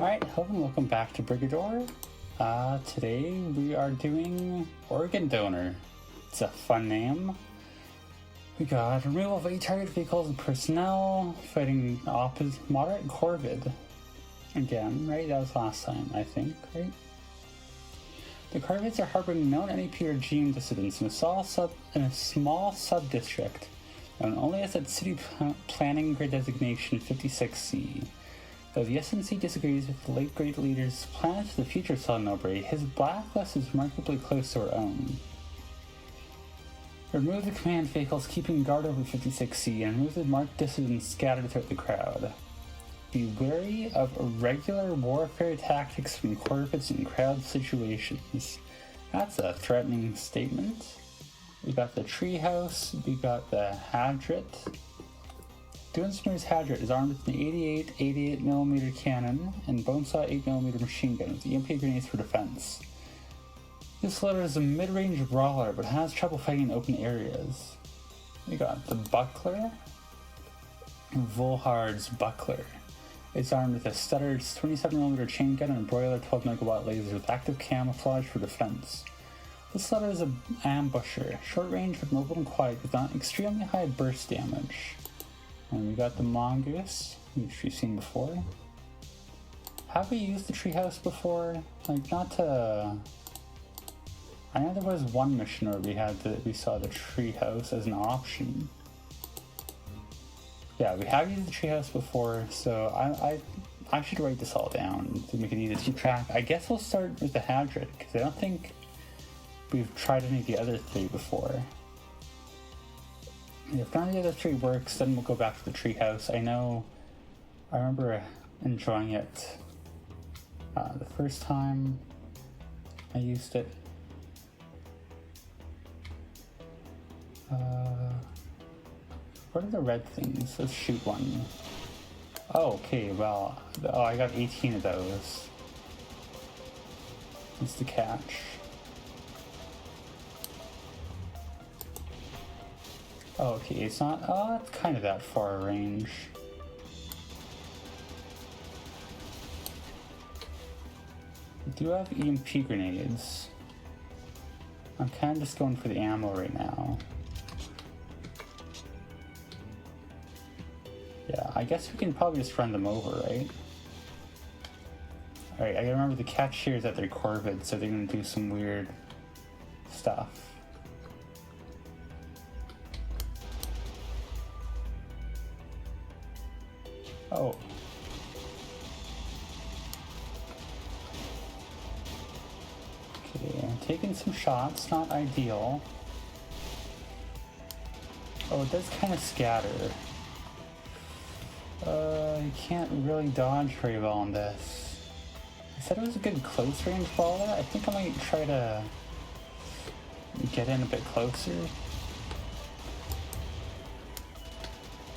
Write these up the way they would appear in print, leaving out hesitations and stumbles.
Alright, hello and welcome back to Brigador. Today we are doing Organ Donor. It's a fun name. We got removal of 8 target vehicles and personnel, fighting moderate Corvid. Again, right? That was last time, I think, right? The Corvids are harboring known NEP regime dissidents in a small sub-district, known only as its city planning grid designation 56C. Though the SNC disagrees with the late great leader's plans for the future of Southern Albury, his blacklist is remarkably close to our own. Remove the command vehicles keeping guard over 56C and remove the marked dissidents scattered throughout the crowd. Be wary of irregular warfare tactics from Corvids in crowd situations. That's a threatening statement. We got the treehouse, we got the Hadrit. Duensmir's Hadrit is armed with an 88mm cannon and bonesaw 8mm machine gun with EMP grenades for defense. This letter is a mid-range brawler but has trouble fighting in open areas. We got the Buckler, Volhard's Buckler. It's armed with a Stutter's 27mm chain gun and a broiler 12MW laser with active camouflage for defense. This letter is an ambusher, short range but mobile and quiet with not extremely high burst damage. And we got the Mongoose, which we've seen before. Have we used the treehouse before? Like, not to... I know there was one mission where we saw the treehouse as an option. Yeah, we have used the treehouse before, so I should write this all down to make it easy to keep track. I guess we'll start with the Hadrit, because I don't think we've tried any of the other three before. If none of the other three works, then we'll go back to the treehouse. I remember enjoying it the first time I used it. What are the red things? Let's shoot one. Oh, okay, well, I got 18 of those. That's the catch. Oh, okay, it's not, it's kind of that far range. We do have EMP grenades. I'm kind of just going for the ammo right now. Yeah, I guess we can probably just run them over, right? Alright, I gotta remember the catch here is that they're Corvid, so they're gonna do some weird stuff. Oh. Okay, I'm taking some shots, not ideal. Oh, it does kind of scatter. You can't really dodge very well on this. I said it was a good close range brawler. I think I might try to get in a bit closer.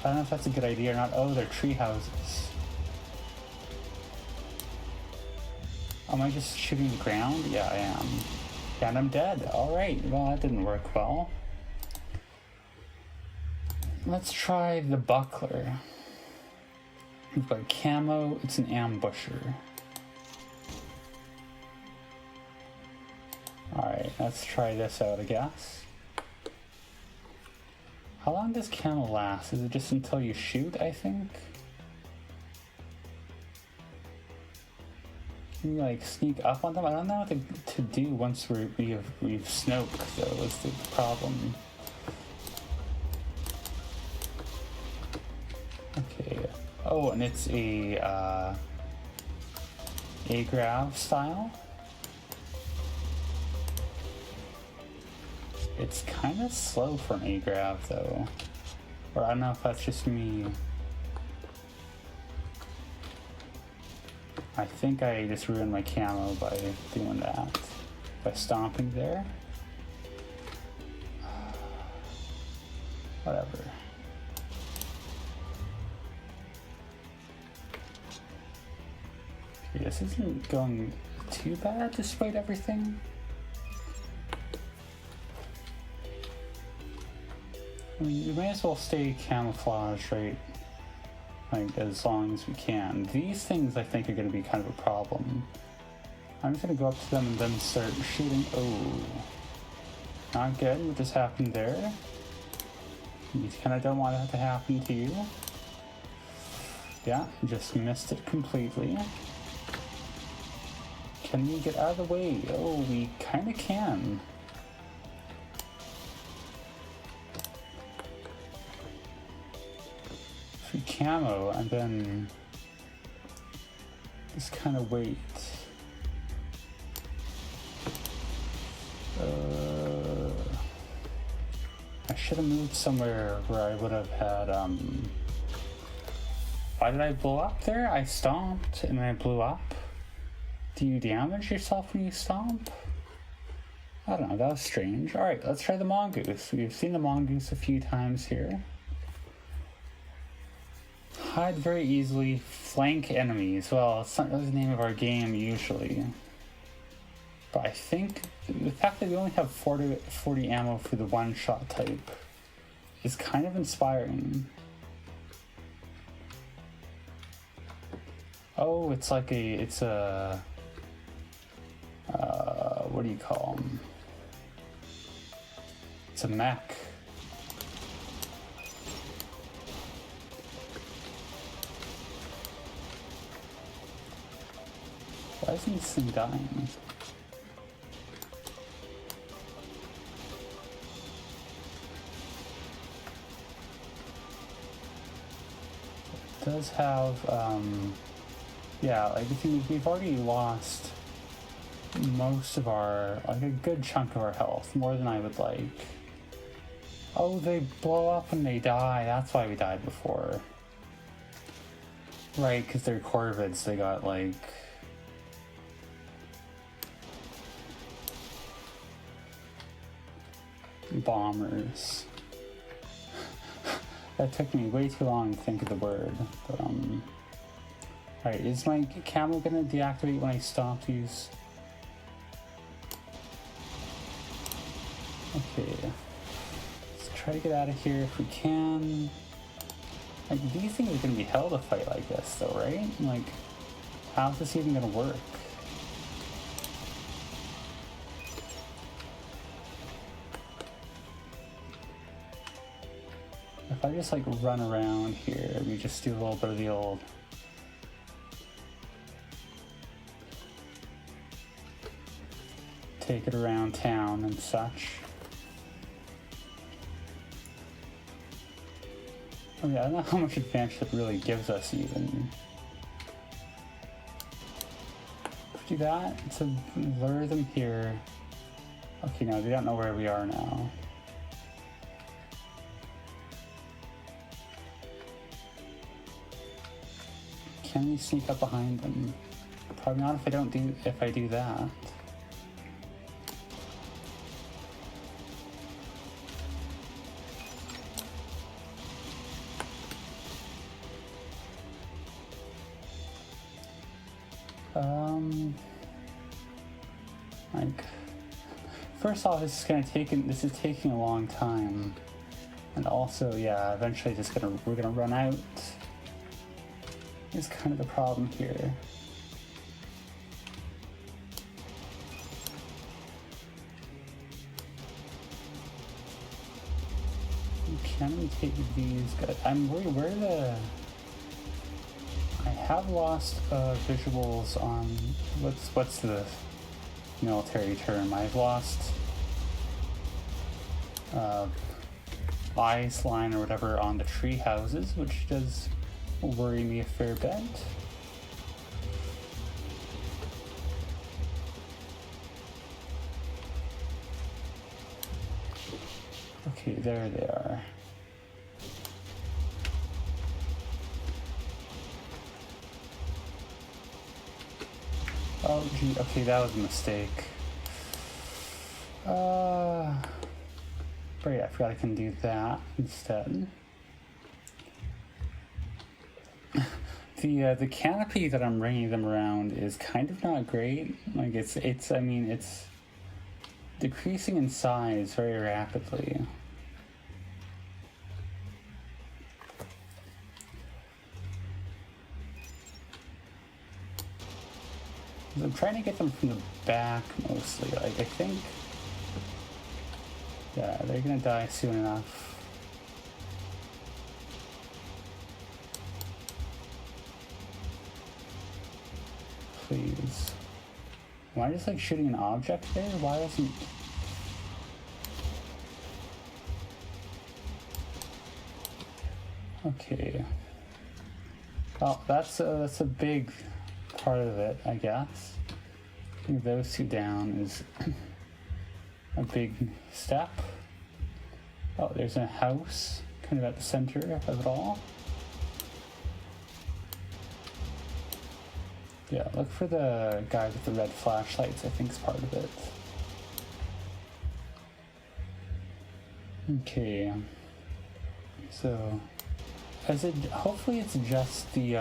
I don't know if that's a good idea or not. Oh, they're tree houses. Am I just shooting the ground? Yeah, I am. Yeah, and I'm dead. Alright, well, that didn't work well. Let's try the Buckler. We've got camo, it's an ambusher. Alright, let's try this out, I guess. How long does camo last? Is it just until you shoot, I think? Can you like sneak up on them? I don't know what to do once we've snoked, though, is the problem. Okay. Oh, and it's a grav style. It's kind of slow for an A-Grav, though. Or I don't know if that's just me. I think I just ruined my camo by doing that. By stomping there. Whatever. Okay, this isn't going too bad despite everything. I mean, you may as well stay camouflaged, right? like, as long as we can. These things, I think, are going to be kind of a problem. I'm just going to go up to them and then start shooting. Oh, not good. What just happened there? You kind of don't want that to happen to you. Yeah, just missed it completely. Can we get out of the way? Oh, we kind of can. Free camo, and then just kind of wait. I should have moved somewhere where I would have had, why did I blow up there? I stomped and then I blew up. Do you damage yourself when you stomp? I don't know, that was strange. Alright, let's try the mongoose. We've seen the mongoose a few times here. Hide very easily, flank enemies. Well, it's not really the name of our game usually. But I think the fact that we only have 40 ammo for the one-shot type is kind of inspiring. Oh, it's like it's a, what do you call them? It's a mech. Why isn't this thing dying? It does have, yeah, like the thing is, we've already lost most of our, like a good chunk of our health, more than I would like. Oh, they blow up when they die, that's why we died before. Right, because they're corvids, they got like... bombers. That took me way too long to think of the word, but alright, is my camo gonna deactivate when I stop these? Okay, let's try to get out of here if we can. Like, these things are gonna be hell to fight like this though, right? Like, how's this even gonna work? If I just like run around here, we just do a little bit of the old take it around town and such. Oh yeah, I don't know how much advantage it really gives us even. Do that to lure them here. Okay, no, they don't know where we are now. Can we sneak up behind them? Probably not if I do that. Like, first off, this is taking a long time, and also, yeah, eventually we're gonna run out. Is kind of the problem here. Can we take these guys? I'm worried where I have lost visuals on what's the military term? I've lost eyes line or whatever on the tree houses, which does worry me a fair bit. Okay, there they are. Oh gee, okay, that was a mistake. But yeah, I forgot I can do that instead. The canopy that I'm ringing them around is kind of not great. Like it's decreasing in size very rapidly. I'm trying to get them from the back mostly. Like, I think, yeah, they're gonna die soon enough. Please. Am I just like shooting an object there? Why isn't... Okay. Well, that's a big part of it, I guess. I think those two down is a big step. Oh, there's a house kind of at the center of it all. Yeah, look for the guy with the red flashlights, I think is part of it. Okay. So, hopefully it's just the,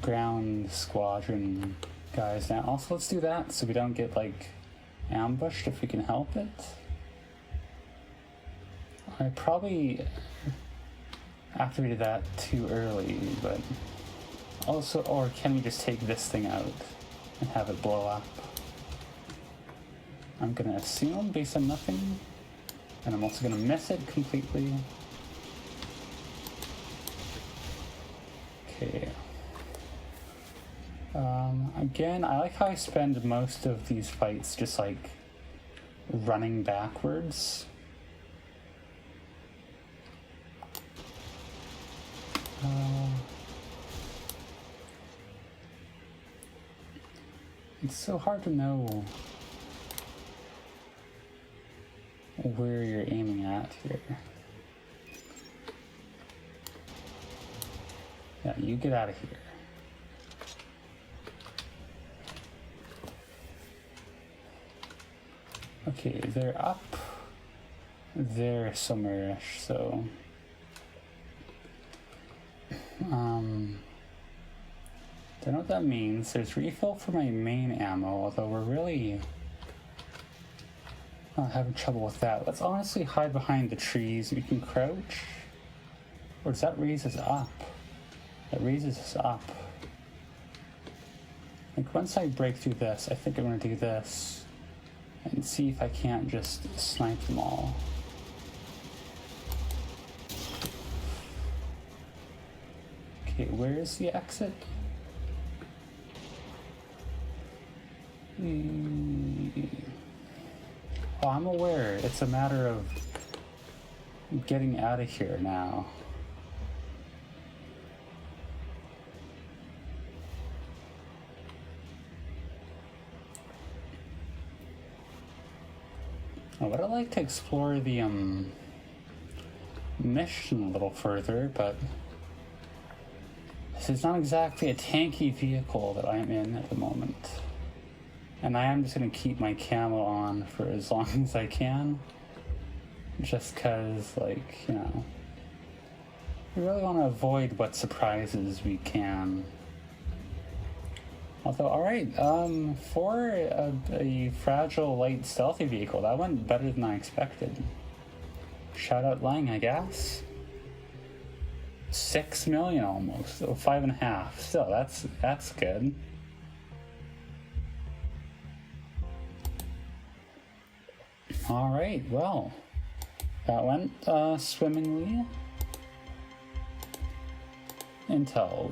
ground squadron guys now. Also, let's do that so we don't get, like, ambushed if we can help it. I probably activated that too early, but... Also, or can we just take this thing out and have it blow up? I'm gonna assume based on nothing, and I'm also gonna miss it completely. Okay. Again, I like how I spend most of these fights just like running backwards. It's so hard to know where you're aiming at here. Yeah, you get out of here. Okay, they're up there somewhere-ish, so... Don't know what that means. There's refill for my main ammo, although we're really having trouble with that. Let's honestly hide behind the trees. We can crouch. Or does that raise us up? That raises us up. Like, once I break through this, I think I'm going to do this and see if I can't just snipe them all. Okay, where is the exit? Oh, I'm aware. It's a matter of getting out of here now. I would like to explore the mission a little further, but this is not exactly a tanky vehicle that I'm in at the moment. And I am just going to keep my camo on for as long as I can. Just because, like, you know, we really want to avoid what surprises we can. Although, alright, for a fragile, light, stealthy vehicle, that went better than I expected. Shout out Lang, I guess. 6 million almost, so 5.5. Still, that's good. Alright, well, that went swimmingly. Intel,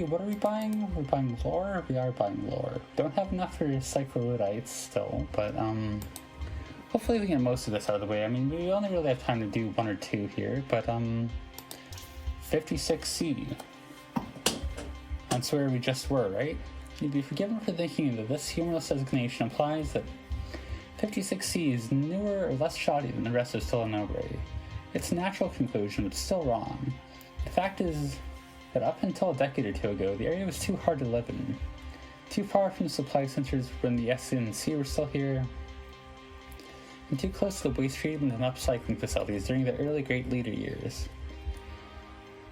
what are we buying? We're buying lore? We are buying lore. Don't have enough for cyclolodites still, but hopefully we can get most of this out of the way. I mean, we only really have time to do 1 or 2 here, but 56C. That's where we just were, right? You'd be forgiven for thinking that this humorless designation implies that 56C is newer or less shoddy than the rest of Stillanobre. It's a natural conclusion, but still wrong. The fact is that up until a decade or 2 ago, the area was too hard to live in. Too far from the supply centers when the SNC were still here, and too close to the waste treatment and upcycling facilities during the early Great Leader years.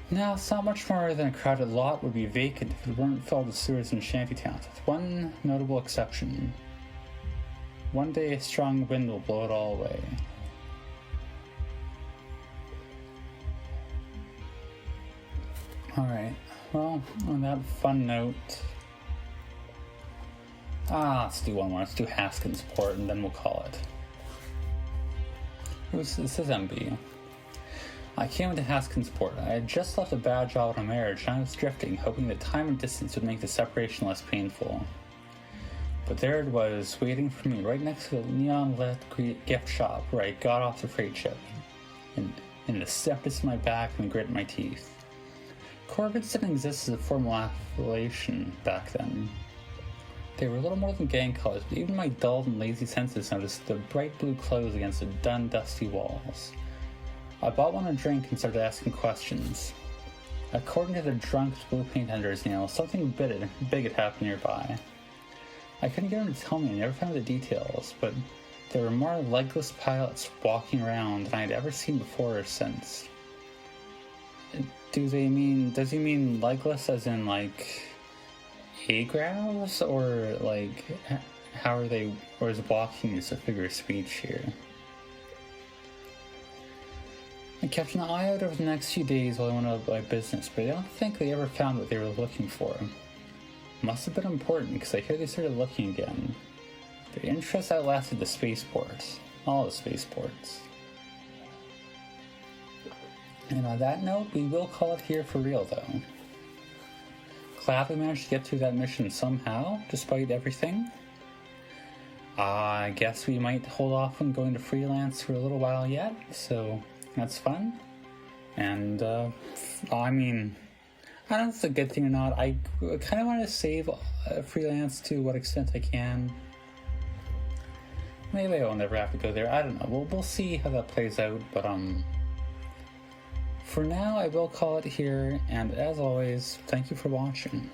Now, it's not much more than a crowded lot would be vacant if it weren't filled with sewers and shantytowns, with one notable exception. One day a strong wind will blow it all away. Alright, well, on that fun note, Let's do one more. Let's do Haskins Port, and then we'll call it. This is MB. I came into Haskins Port. I had just left a bad job in a marriage, and I was drifting, hoping that time and distance would make the separation less painful. But there it was, waiting for me, right next to the neon-lit gift shop where I got off the freight ship, and the stiffness in my back and the grit in my teeth. Corvids didn't exist as a formal appellation back then. They were a little more than gang colors, but even my dull and lazy senses noticed the bright blue clothes against the dun, dusty walls. I bought one a drink and started asking questions. According to the drunk blue paint vendor's nails, something big had happened nearby. I couldn't get him to tell me, I never found the details, but there were more legless pilots walking around than I had ever seen before or since. Does he mean legless as in, like, agravs, or, like, how are they, or is walking just a figure of speech here? I kept an eye out over the next few days while I went about my business, but I don't think they ever found what they were looking for. Must have been important, because I hear they started looking again. Their interest outlasted the spaceports. All the spaceports. And on that note, we will call it here for real, though. Glad we managed to get through that mission somehow, despite everything. I guess we might hold off on going to freelance for a little while yet, so that's fun. And, I mean, I don't know if it's a good thing or not. I kind of want to save freelance to what extent I can. Maybe I will never have to go there. I don't know. We'll see how that plays out. But for now, I will call it here. And as always, thank you for watching.